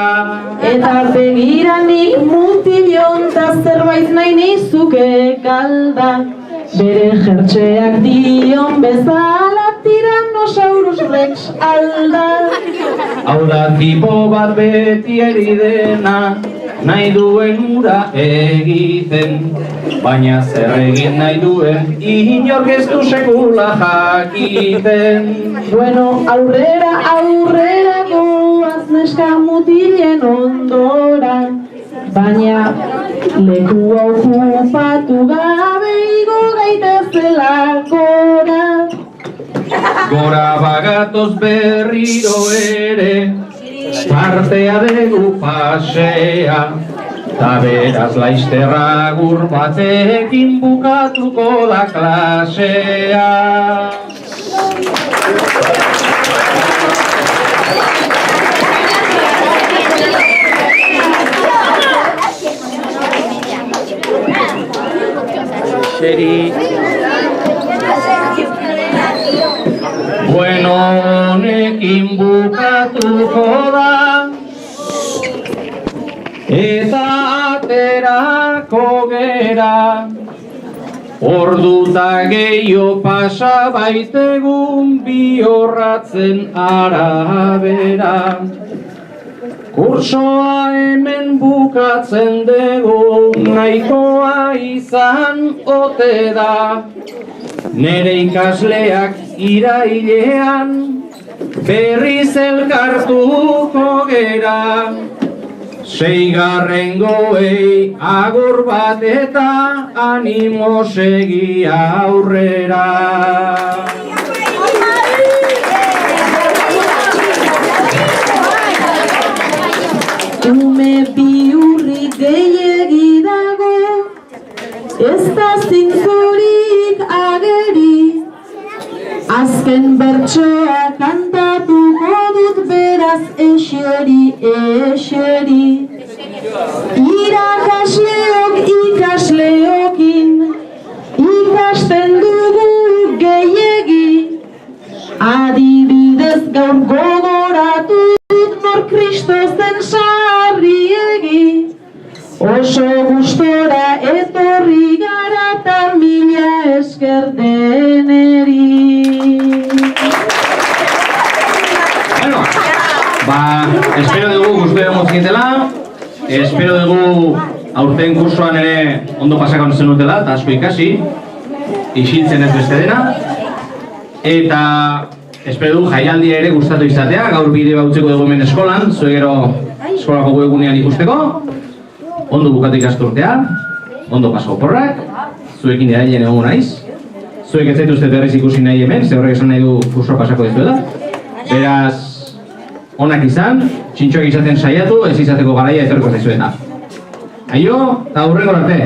Eta begira nik mutilon ta zerbait nahi nizuke galda. Bere jertxeak dion bezala Tyrannosaurus Rex alda. Hau da tipo bat beti eri dena, nahi duen ura egiten. Baina zer egin nahi duen, inork ez du sekula jakiten. Bueno, aurrera goaz neska mutilen ondora. Baina leku okupatu gabe igo gaitezela gora. Gora bagatoz berriro ere, partea dugu pasea. Ta beraz laizterra gur batekin bukatuko da klasea. Bueno, honekin bukatuko da, eta aterako gera. Orduta gehiago pasa baitegun bihorratzen arabera. Kursoa hemen bukatzen dugu, nahikoa izan ote da. Nere ikasleak irailean berriz elkartuko gera. Seigarrengoei agur bat eta animo segi aurrera. Ume bihurri gehiegi dago, ez da zintzorik ageri. Azken bertsoa kantatuko dut beraz eseri. Irakasleok ikasleokin ikasten dugu gehiegi. Adibidez gaur gogoratu nor Kristo zen sarriegi. Oso gustora etorri gara ta mila esker deneri. Espero dugu guztua egon zinetela. Espero dugu aurten kursoan ere ondo pasakon zenutela eta asko ikasi. Isiltzen ez beste dena. Eta espero dugu jaialdia ere gustatu izatea. Gaur bide bautzeko dugu hemen eskolan, zuek gero eskolako webgunean ikusteko. Ondo bukatu ikasturtea, ondo paso oporrak, zuekin erailen egon naiz. Zuek ez zaituzte berriz ikusi nahi hemen, ze horrek esan nahi du kursoa pasako dizuela. Beraz, onak izan, txintxoak izaten saiatu, ez izateko garaia etorriko zaizueta. Aio, eta hurrengo arte!